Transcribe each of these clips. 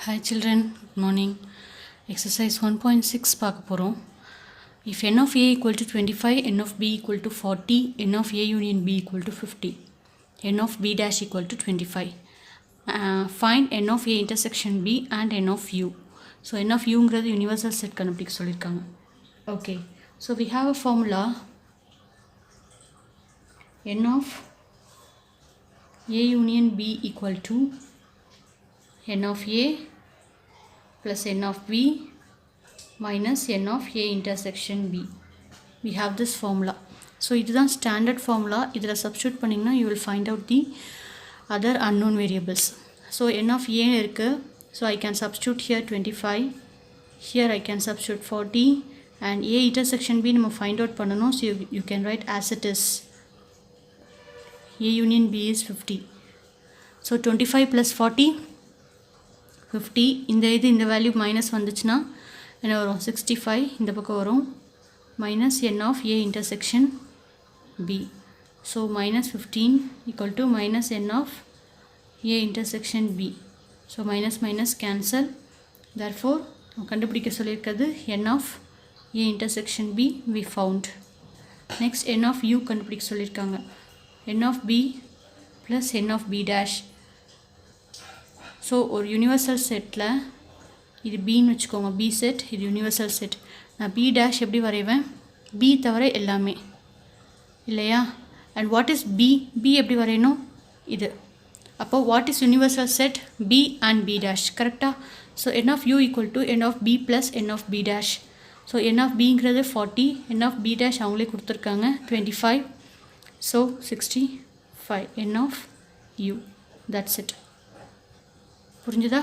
Hi children, good morning. Exercise 1.6 பார்க்க போகிறோம். If n of a equal to 25, n of b equal to 40, n of a union b equal to 50, n of b dash equal to 25. Find n of a intersection b and n of u. So n of uங்கிறது universal set கண்டுபிடிக்க சொல்லியிருக்காங்க. Okay, so we have a formula n of a union b equal to n of a plus n of b minus n of a intersection b. We have this formula. So it is the standard formula. Idhila substitute pannina you will find out the other unknown variables. So n of a irukku, so I can substitute here 25, here I can substitute 40, and a intersection b நம்ம find out பண்ணனும். So you can write as it is. A union b is 50. So 25 plus 40 50. இந்த value minus வந்துச்சுன்னா என்ன வரும் 65. இந்த பக்கம் வரும் minus n of a intersection b. So minus 15 equal to minus n of a intersection b. So minus minus cancel. Therefore கண்டுபிடிக்க சொல்லியிருக்கிறது n of a intersection b we found. Next n of u கண்டுபிடிக்க சொல்லியிருக்காங்க. n of b plus n of b dash. So ஒரு universal செட்டில் இது பின்னு வச்சுக்கோங்க, B set, இது யூனிவர்சல் செட். நான் பி டேஷ் எப்படி வரைவேன், பி தவிர எல்லாமே இல்லையா. And what is B, B எப்படி வரையணும் இது. அப்போ what is universal set, B and B dash, கரெக்டாக. So N of U equal to N of B plus N of B dash. So N of பிங்கிறது 40, N of B dash அவங்களே கொடுத்துருக்காங்க 25. So 65 n of U. That's it. புரிஞ்சுதா.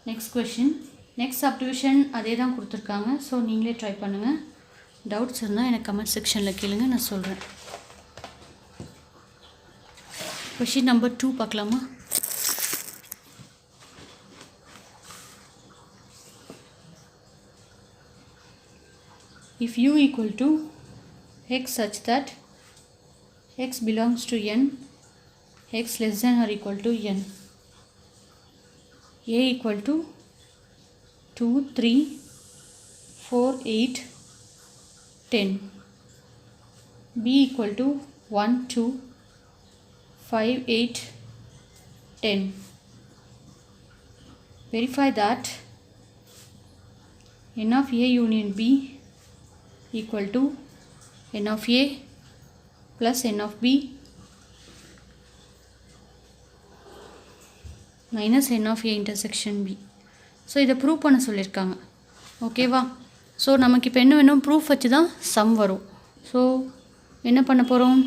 Next question, next subdivision அதே தான் கொடுத்துருக்காங்க. So நீங்களே try பண்ணுங்கள். Doubts இருந்தால் எனக்கு கமெண்ட் செக்ஷனில் கேளுங்க, நான் சொல்கிறேன். கொஷின் நம்பர் 2 பார்க்கலாமா. If u equal to x such that x belongs to n, x less than or equal to n, a equal to 2, 3, 4, 8, 10, b equal to 1, 2, 5, 8, 10. Verify that n of a union b equal to n of a plus n of b minus n of a intersection b. So இதை prove பண்ண சொல்லியிருக்காங்க. ஓகேவா. So நமக்கு இப்போ என்ன வேணும், proof வச்சு தான் சம் வரும். ஸோ என்ன பண்ண போகிறோம்,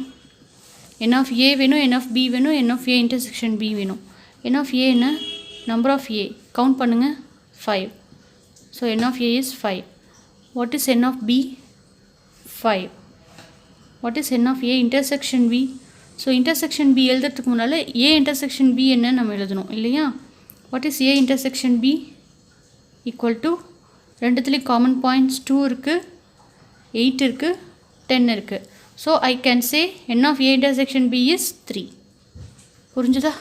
n of a வேணும், n of b வேணும், n of a intersection b வேணும். n of a என்ன, நம்பர் ஆஃப் a கவுண்ட் பண்ணுங்கள் 5. So n of a is 5. What is n of b, 5. What is n of a intersection b. So intersection B எழுதுறதுக்கு முன்னால் A intersection B என்ன நம்ம எழுதணும் இல்லையா. What is A intersection B equal to, ரெண்டுத்துலேயும் common points 2 இருக்குது, 8 இருக்குது, 10 இருக்குது. So I can say N of A intersection B is 3. புரிஞ்சுதா.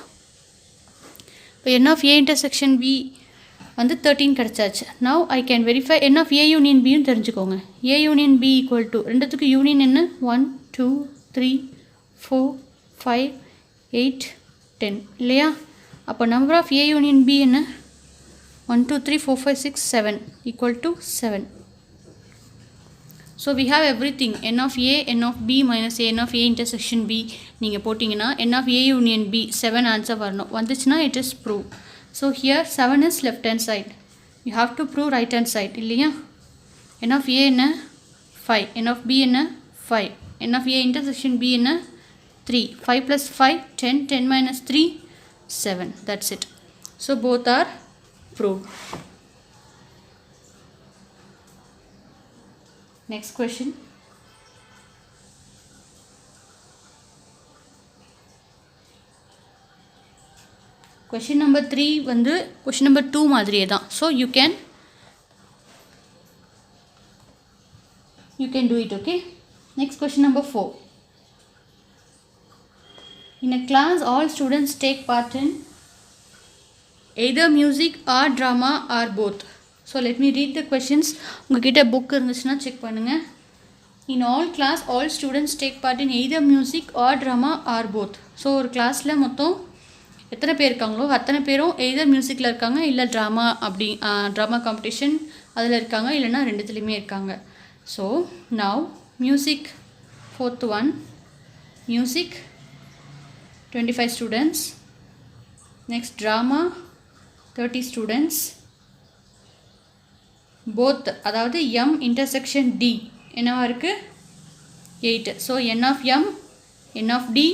இப்போ என் ஆஃப் ஏ இன்டர்செக்ஷன் பி வந்து 13 கிடச்சாச்சு. Now I can verify N of A union பியும் தெரிஞ்சுக்கோங்க. A union B equal to, ரெண்டுத்துக்கு யூனியன் என்ன, 1, 2, 3, 4, 5, 8, 10 இல்லையா. அப்போ number of A union B என்ன, 1, 2, 3, 4, 5, 6, 7 equal to 7. So we have everything. n of a, n of b minus n of a intersection b நீங்கள் போட்டிங்கன்னா n of a union b 7 answer வரணும். வந்துச்சுன்னா it is prove. So here 7 is left hand side, you have to prove right hand side இல்லையா. n of a என்ன 5, n of b என்ன 5, n of a intersection b என்ன 3. 5 plus 5, 10, 10 minus 3, 7. That's it. So both are proved. Next question. Question number 3 வந்து question number 2 மாதிரியே தான். So you can do it. Okay. Next question number 4. In a class, all students take part in either music or drama or both. So let me read the questions. உங்ககிட்ட book இருந்துச்சுன்னா check பண்ணுங்கள். In all class, all students take part in either music or drama or both. So ஒரு கிளாஸில் மொத்தம் எத்தனை பேர் இருக்காங்களோ அத்தனை பேரும் எய்தர் மியூசிக்கில் இருக்காங்க இல்லை ட்ராமா அப்படி ட்ராமா காம்படிஷன் அதில் இருக்காங்க இல்லைன்னா ரெண்டுத்துலேயுமே இருக்காங்க. So now music fourth one, music 25 students, next drama 30 students, both அதாவது m intersection d என்னவா இருக்குது 8. So n of m, n of d,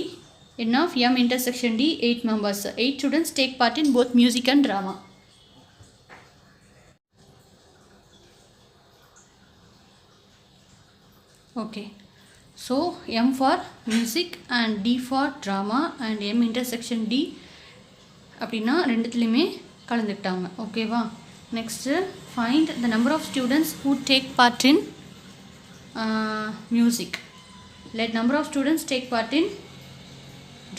n of m intersection d 8 members. 8 students take part in both music and drama. Okay. So m for music and d for drama and m intersection d அப்படின்னா ரெண்டுத்துலேயுமே கலந்துக்கிட்டாங்க. ஓகேவா? Next find the number of students who take part in music. Let number of students take part in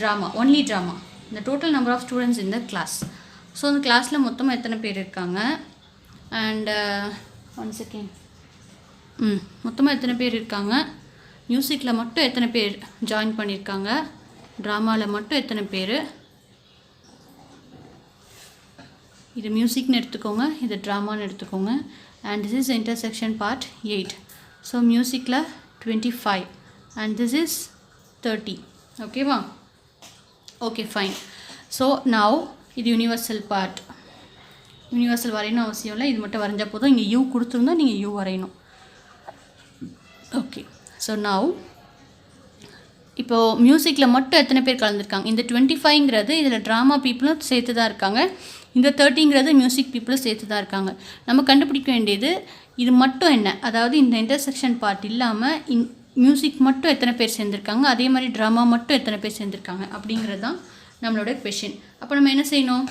drama, only drama. The total number of students in the class. So அந்த கிளாஸில் மொத்தமாக எத்தனை பேர் இருக்காங்க அண்ட் ஒன் செகண்ட் மொத்தமாக எத்தனை பேர் இருக்காங்க, மியூசிக்கில் மட்டும் எத்தனை பேர் ஜாயின் பண்ணியிருக்காங்க, ட்ராமாவில் மட்டும் எத்தனை பேர், இது மியூசிக்னு எடுத்துக்கோங்க, இது ட்ராமான்னு எடுத்துக்கோங்க. And this is intersection part 8. So மியூசிக்கில் 25 அண்ட் திஸ் இஸ் 30. ஓகேவா? Okay fine. ஸோ நவ் இது யூனிவர்சல் பார்ட். யூனிவர்சல் வரையணும் அவசியம் இல்லை, இது மட்டும் வரைஞ்சால் போதும். இங்கே யூ கொடுத்துருந்தா நீங்கள் யூ வரையணும். ஓகே. ஸோ நவ் இப்போது மியூசிக்கில் மட்டும் எத்தனை பேர் கலந்துருக்காங்க, இந்த 25ங்கிறது இதில் ட்ராமா பீப்புளும் சேர்த்து தான் இருக்காங்க, இந்த 30ங்கிறது மியூசிக் பீப்புளும் சேர்த்து தான் இருக்காங்க. நம்ம கண்டுபிடிக்க வேண்டியது இது மட்டும் என்ன, அதாவது இந்த இன்டர்செக்ஷன் பார்ட் இல்லாமல் மியூசிக் மட்டும் எத்தனை பேர் சேர்ந்துருக்காங்க, அதே மாதிரி ட்ராமா மட்டும் எத்தனை பேர் சேர்ந்துருக்காங்க அப்படிங்கிறது தான் நம்மளோட கொஷின். அப்போ நம்ம என்ன செய்யணும்,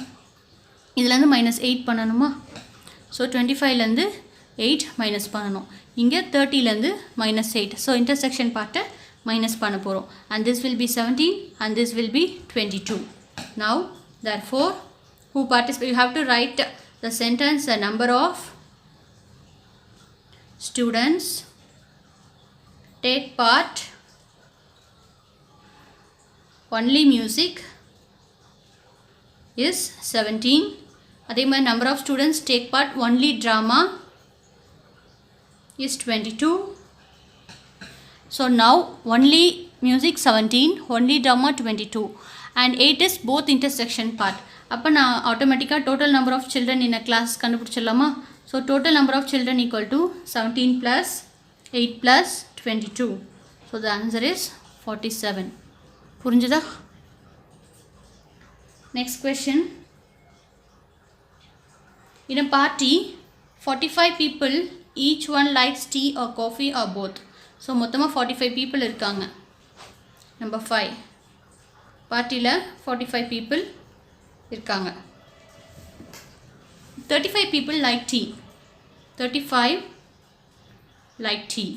இதுலேருந்து -8 பண்ணணுமா? ஸோ 25லேருந்து 8 மைனஸ் பண்ணணும், இங்கே 30லேருந்து -8. ஸோ இன்டர்செக்ஷன் பார்ட்டை மைனஸ் பண்ண போகிறோம். And this will be 17 and this will be 22. Now therefore who participate, you have to write the sentence, the number of students take part only music is 17. அதே மாதிரி number of students take part only drama is 22. So now only music 17, only drama 22 and 8 is both intersection part. அப்போ நான் ஆட்டோமேட்டிக்காக total number of children in a class கண்டுபிடிச்சிடலாமா? So total number of children equal to 17 plus 8 plus 22. So the answer is 47. புரிஞ்சுதா? Next question. In a party 45 people, each one likes tea or coffee or both. So மொத்தமாக 45 people இருக்காங்க. Number 5 பார்ட்டியில் 45 people இருக்காங்க. 35 people like tea. 35 like tea.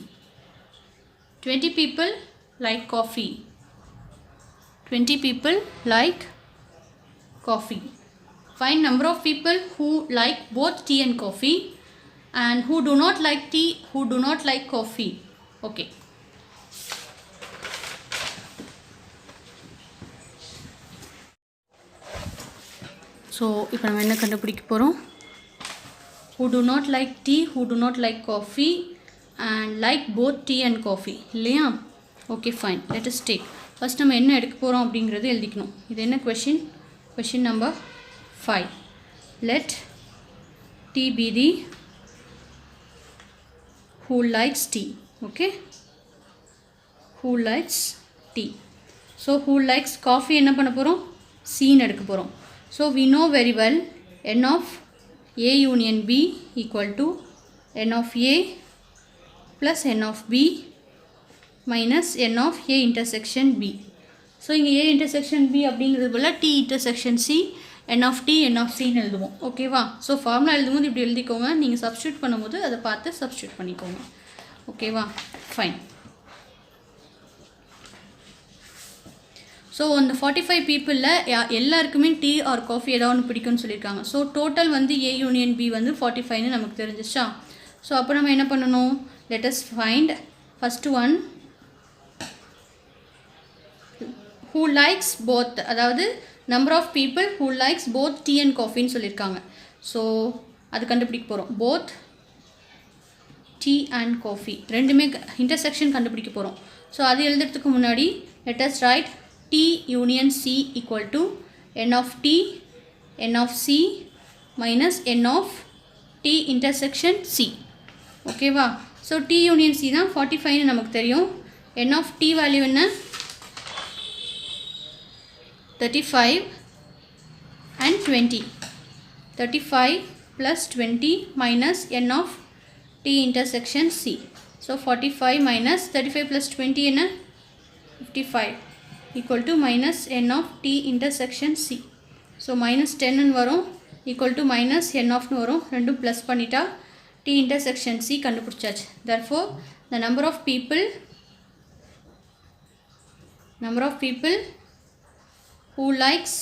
20 people like coffee. 20 people like coffee. Find number of people who like both tea and coffee and who do not like tea, who do not like coffee. Okay. So இப்போ நம்ம என்ன கண்டுபிடிக்க போகிறோம், who do not like tea, who do not like coffee and like both tea and coffee இல்லையா? Okay fine. let us take first நம்ம என்ன எடுக்க போகிறோம் அப்படிங்கிறது எழுதிக்கணும். இது என்ன question number 5. let tea be the who likes tea. Okay, who likes tea. So who likes coffee என்ன பண்ண போகிறோம், சீன் எடுக்க போகிறோம். So we know very well n of A union B equal to n of A plus n of B minus n of A intersection B. So இங்கே A intersection B அப்படிங்கிறது போல் T intersection C, n of T, n of Cன்னு எழுதுவோம். ஓகேவா? So formula எழுதும்போது இப்படி எழுதிக்கோங்க, நீங்கள் substitute பண்ணும்போது அதை பார்த்து சப்ஸ்டியூட் பண்ணிக்கோங்க. ஓகேவா? ஃபைன். ஸோ அந்த 45 பீப்புளில் எல்லாருக்குமே டீ ஆர் காஃபி ஏதாவது ஒன்று பிடிக்கும்னு சொல்லியிருக்காங்க. ஸோ டோட்டல் வந்து A யூனியன் B வந்து 45ன்னு நமக்கு தெரிஞ்சிச்சா. ஸோ அப்போ நம்ம என்ன பண்ணணும், let us find first one who likes both, அதாவது number of people who likes both tea and coffeeன்னு சொல்லியிருக்காங்க. ஸோ அது கண்டுபிடிக்க போகிறோம். both tea and coffee ரெண்டுமே இன்டர்செக்ஷன் கண்டுபிடிக்க போகிறோம். ஸோ அது எழுதுறதுக்கு முன்னாடி let us write T union C equal to N of T, N of C minus N of T intersection C. ஓகேவா. ஸோ T union C தான் 45ன்னு நமக்கு தெரியும். N of T வேல்யூ என்ன, 35 and 20. 35 plus 20 minus N of T intersection C. So 45 minus 35 plus 20 என்ன, 55 equal to minus N of T intersection C. So minus 10 வரும் equal to minus N of வரும், ரெண்டும் plus பண்ணிட்டா T intersection C கண்டுபிடிச்சாச்சு. Therefore the number of people who likes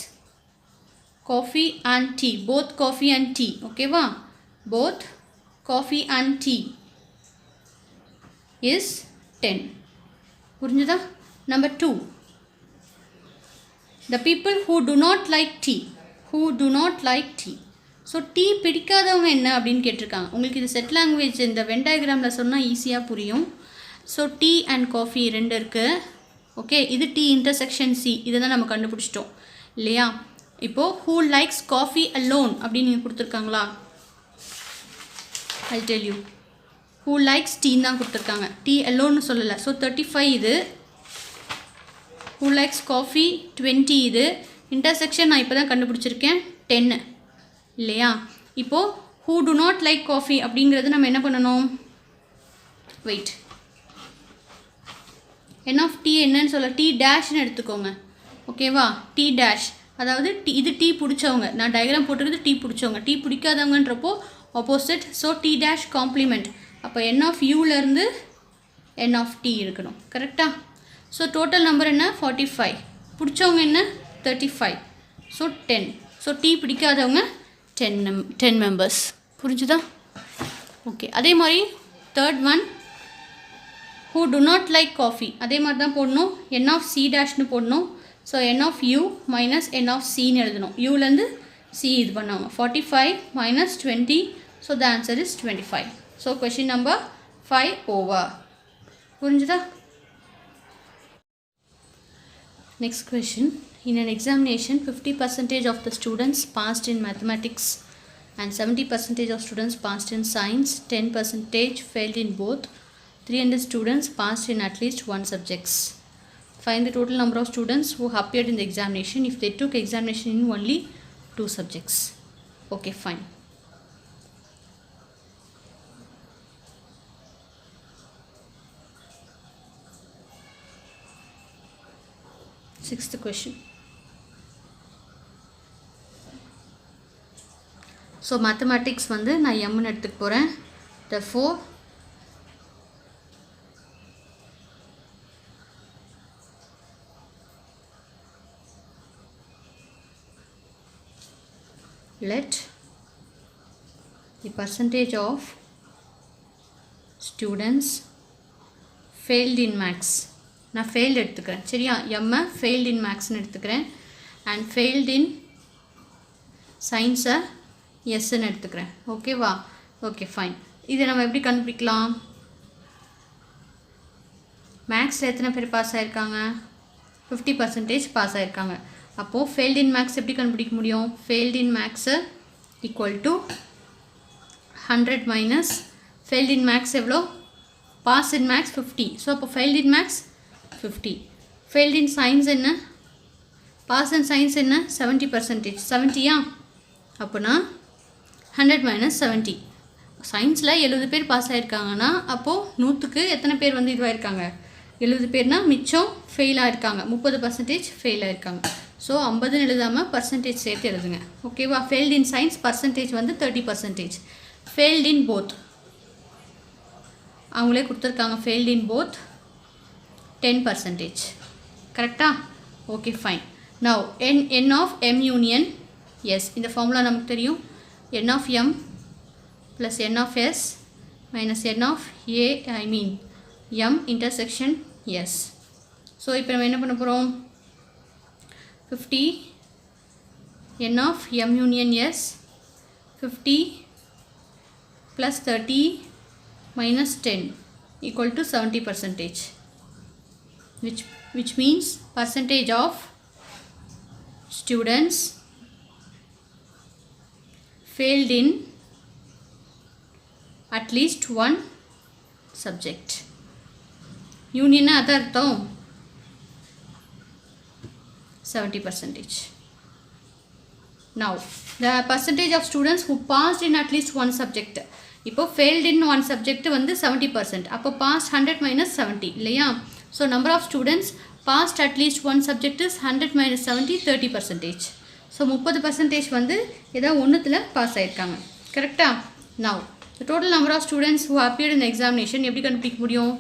coffee and tea, both coffee and tea, okay va, both coffee and tea is 10. புரிஞ்சுதா. Number 2, the people who do not like tea, so tea பிடிக்காதவங்க என்ன அப்படின்னு கேட்டிருக்காங்க. உங்களுக்கு இது set language இந்த when டயக்ராமில் சொன்னால் ஈஸியாக புரியும். ஸோ டீ அண்ட் காஃபி ரெண்டு இருக்குது. ஓகே, இது டி இன்டர்செக்ஷன் சி, இதை தான் நம்ம கண்டுபிடிச்சிட்டோம் இல்லையா. இப்போது who likes coffee alone அப்படின்னு நீங்கள் கொடுத்துருக்காங்களா, I'll tell you. who likes tea தான் கொடுத்துருக்காங்க, tea alone சொல்லலை. ஸோ 35 இது, who likes coffee 20 இது, இன்டர்செக்ஷன் நான் இப்போ தான் கண்டுபிடிச்சிருக்கேன் 10 இல்லையா. இப்போது who do not like coffee அப்படிங்கிறது நம்ம என்ன பண்ணணும், வெயிட், N of T என்னன்னு சொல்ல, T டேஷ்னு எடுத்துக்கோங்க ஓகேவா. T டேஷ் அதாவது இது டீ பிடிச்சவங்க, நான் டயக்ராம் போட்டுக்கிறது டீ பிடிச்சவங்க, டீ பிடிக்காதவங்கன்றப்போ opposite. So T dash complement, அப்போ N of Uலேருந்து N of T இருக்கணும், கரெக்டாக. ஸோ டோட்டல் நம்பர் என்ன, 45, பிடிச்சவங்க என்ன 35, ஸோ 10. ஸோ டீ பிடிக்காதவங்க 10 மெம்பர்ஸ். புரிஞ்சுதா. ஓகே, அதே மாதிரி third one who do not like coffee, அதே மாதிரி தான் போடணும், N of C டேஷ்னு போடணும். So N of U minus N of Cன்னு எழுதணும், Uலேருந்து C இது பண்ணுவாங்க. 45 minus 20, so the answer is 25. So question number 5 over. புரிஞ்சுதா. Next question, in an examination 50% of the students passed in mathematics and 70% of students passed in science, 10% failed in both, 300 students passed in at least one subjects. Find the total number of students who appeared in the examination if they took examination in only 2 subjects. Okay, fine. Sixth question. So mathematics வந்து நான் M ன்னு எடுத்துக்க போகிறேன். Therefore let the percentage of students failed in maths, நான் failed எடுத்துக்கிறேன் சரியா, M failed in maths எடுத்துக்கிறேன், and failed in science S ன்னு எடுத்துக்கிறேன். ஓகேவா. Okay fine. இதை நம்ம எப்படி கண்டுபிடிக்கலாம், மேக்ஸில் எத்தனை பேர் பாஸ் ஆகிருக்காங்க, 50% பாஸ் ஆகிருக்காங்க. அப்போது ஃபெயில்ட் இன் மேக்ஸ் எப்படி கண்டுபிடிக்க முடியும், failed in maths equal to 100 minus failed in maths எவ்வளோ, பாஸ் இன் மேக்ஸ் 50. ஸோ அப்போ failed in maths 50. Failed in science என்ன, பாஸ் இன் சயின்ஸ் என்ன 70%, 70யா, அப்போனா 100 மைனஸ் 70. சயின்ஸில் 70 பேர் பாஸ் ஆகிருக்காங்கன்னா அப்போது 100க்கு எத்தனை பேர் வந்து இதுவாகிருக்காங்க, 70 பேர்னால் மிச்சம் ஃபெயில் ஆகிருக்காங்க, 30% ஃபெயில் ஆகிருக்காங்க. ஸோ 50ன்னு எழுதாமல் பர்சன்டேஜ் சேர்த்து எழுதுங்க ஓகேவா. ஃபெயில்ட் இன் சயின்ஸ் பர்சன்டேஜ் வந்து 30%. ஃபெயில்ட் இன் போத் அவங்களே கொடுத்துருக்காங்க, ஃபெயில்ட் இன் போத் 10%. கரெக்டாக. Okay, fine. Now n of m union s, இந்த ஃபார்முலா நமக்கு தெரியும். n of m plus n of s minus n of a, I mean m intersection s. So இப்போ நம்ம என்ன பண்ண போகிறோம், 50 n of m union s, 50 plus 30 minus 10 equal to 70%, which means percentage of students failed in at least one subject. Union அது அர்த்தம் 70%. Now the percentage of students who passed in at least one subject, இப்போ failed in one subject வந்து 70%, அப்போ passed 100 minus 70 இல்லையா. So number of students passed at least one subject is 100 minus 70, 30%. So 30% வந்து ஏதாவது ஒன்றுத்தில் pass ஆயிருக்காங்க, கரெக்டா. Now the total number of students who appeared in the examination எப்படி கண்டுபிடிக்க முடியும்,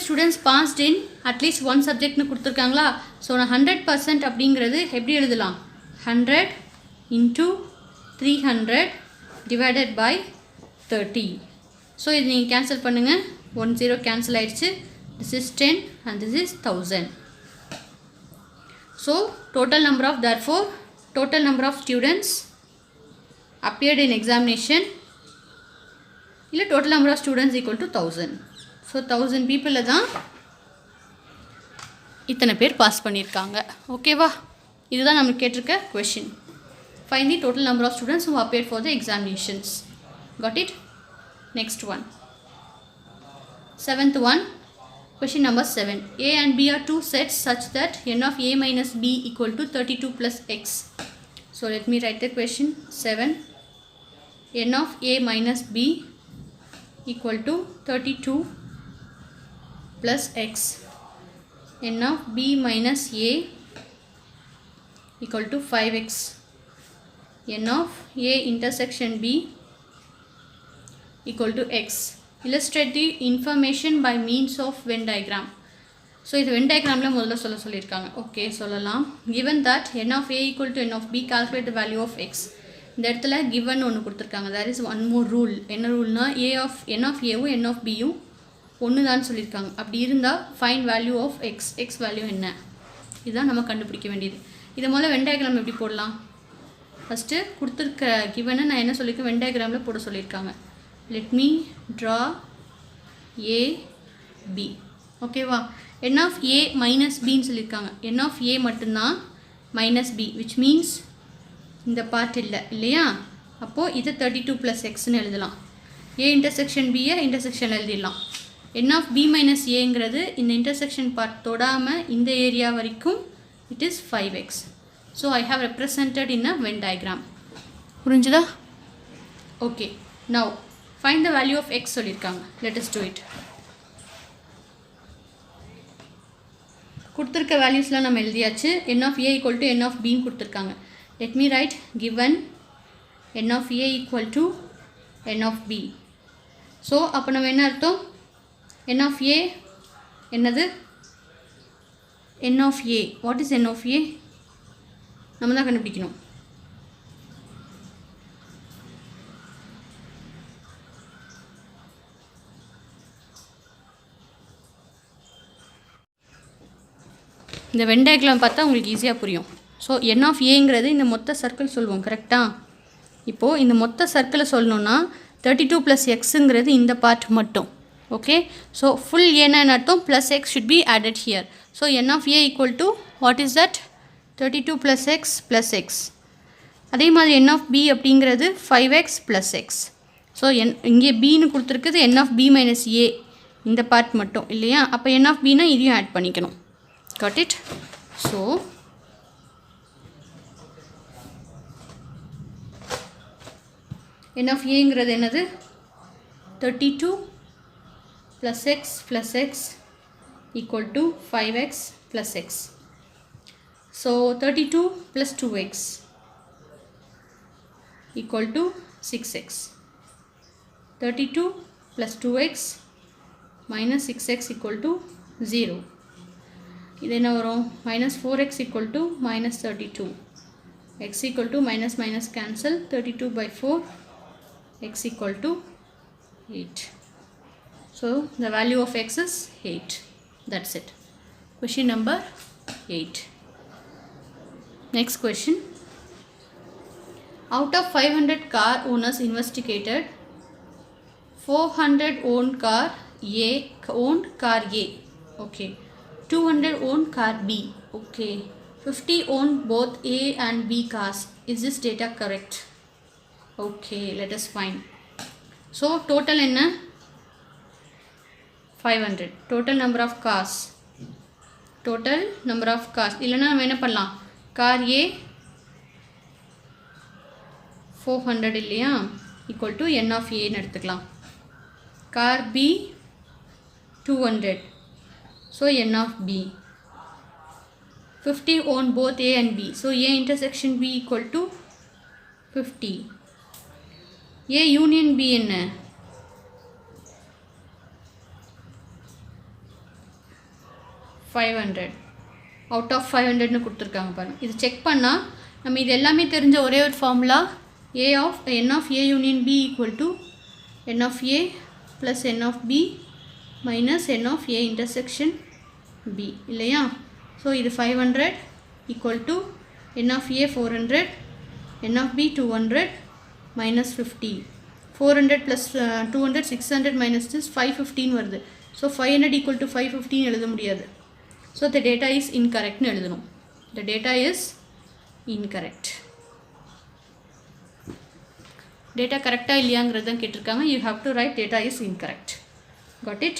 students passed in at least one subject னு கொடுத்துருக்காங்களா. So நான் 100% அப்படிங்கிறது எப்படி எழுதலாம், 100 into 300 divided by 30. ஸோ இது நீங்கள் கேன்சல் பண்ணுங்கள், 10 கேன்சல் ஆயிடுச்சு. This is 10 and this is 1000. So total number of, therefore total number of students appeared in examination இல்லை total number of students equal to 1000. So 1000 பீப்புளில் தான் இத்தனை பேர் பாஸ் பண்ணியிருக்காங்க. ஓகேவா, இதுதான் நம்மளுக்கு கேட்டிருக்க question. Find the total number of students who appeared for the examinations. Got it. Next one, 7th one, question number 7. A and B are two sets such that n of a minus b equal to 32 plus x. So let me write the question. 7, n of a minus b equal to 32 plus x, n of b minus a equal to 5x, n of a intersection b equal to x. Illustrate the information by means of Venn diagram. So இது Venn diagramல முதல்ல சொல்லியிருக்காங்க. Okay, சொல்லலாம். Given that n of a equal to n of b, calculate the value of x. இந்த இடத்துல given ஒன்று கொடுத்துருக்காங்க. There is one more rule. என்ன ரூல்னா, n of a n of b ஒன்று தான் சொல்லியிருக்காங்க. அப்படி இருந்தால் find value of x, x value என்ன, இதுதான் நம்ம கண்டுபிடிக்க வேண்டியது. இதை முதல்ல வென் டயக்ராம் எப்படி போடலாம், ஃபஸ்ட்டு கொடுத்துருக்க கிவனை நான் என்ன சொல்லியிருக்கேன், வென் டயக்ராமில் போட சொல்லியிருக்காங்க. லெட் மீ ட்ரா ஏ பி. ஓகேவா, என் ஆஃப் ஏ மைனஸ் பின்னு சொல்லியிருக்காங்க. என் ஆஃப் ஏ மட்டும்தான் மைனஸ் பி, விச் மீன்ஸ் இந்த பார்ட் இல்லை இல்லையா. அப்போது இதை 32 + எக்ஸ்ன்னு எழுதலாம். ஏ இன்டர்செக்ஷன் பியை இன்டர்செக்ஷன் எழுதிடலாம். n of b minus aங்கிறது இந்த இன்டர்செக்ஷன் பார்ட் தொடாமல் இந்த ஏரியா வரைக்கும் it is 5x. So I have represented in a Venn diagram. புரிஞ்சுதா? Okay, now find the value of x சொல்லியிருக்காங்க. Let us do it. கொடுத்துருக்க வேல்யூஸ்லாம் நம்ம எழுதியாச்சு. n of a equal to n of b கொடுத்துருக்காங்க. Let me write given n of a equal to n of b. So அப்போ நம்ம என்ன அர்த்தம், n of a என்னது, n of a, what is n of a, நம்ம தான் கண்டுபிடிக்கணும். இந்த வென் டயக்ராம் பார்த்தா உங்களுக்கு ஈஸியாக புரியும். ஸோ n of aங்கிறது இந்த மொத்த சர்க்கிள் சொல்லுவோம், கரெக்டாக. இப்போது இந்த மொத்த சர்க்கிளை சொல்லணுன்னா 32 + எக்ஸுங்கிறது இந்த பார்ட் மட்டும். ஓகே, ஸோ ஃபுல் ஏன்னா அர்த்தம் plus X should be added here. So n of a equal to what is that, 32 + x + x. அதே மாதிரி n of b அப்படிங்கிறது 5x + x. ஸோ இங்கே பின்னு கொடுத்துருக்குது n of b minus a இந்த part மட்டும் இல்லையா. அப்போ n of bனா இதையும் ஆட் பண்ணிக்கணும். Got it. So n of aங்கிறது என்னது, 32 plus x equal to 5x plus x. So 32 plus 2x equal to 6x. 32 plus 2x minus 6x equal to 0. இது என்ன வரும் minus 4x equal to minus 32. x equal to minus minus cancel 32 by 4 x equal to 8. So the value of x is 8. That's it. Question number 8. Next question. Out of 500 car owners investigated, 400 owned car A. Okay. 200 owned car B. Okay. 50 owned both A and B cars. Is this data correct? Okay, let us find. So total enna 500. Total number of cars. Total number of cars. இல்லனா நம்ம என்ன பண்ணலாம்? Car A 400 இல்லையா equal to n of A ன்னு எடுத்துக்கலாம். Car B 200. So n of B. 50 own both A and B. So A intersection B equal to 50. A union B என்ன? 500. Out of 500 ன்னு கொடுத்துருக்காங்க பாருங்க. இது செக் பண்ணால் நம்ம இது எல்லாமே தெரிஞ்ச ஒரே ஒரு formula n of A union B equal to n of A plus n of B minus n of A intersection B இல்லையா? ஸோ இது 500 equal to n of A 400, n of B 200 minus 50. 400 plus 200 600 minus this 515 வருது. So 500 equal to 515 எழுத முடியாது. So the data is incorrect ன்னு எழுதணும். The data is incorrect. Data correct இல்லையாங்கிறது தான் கேட்டிருக்காங்க. You have to write data is incorrect. Got it?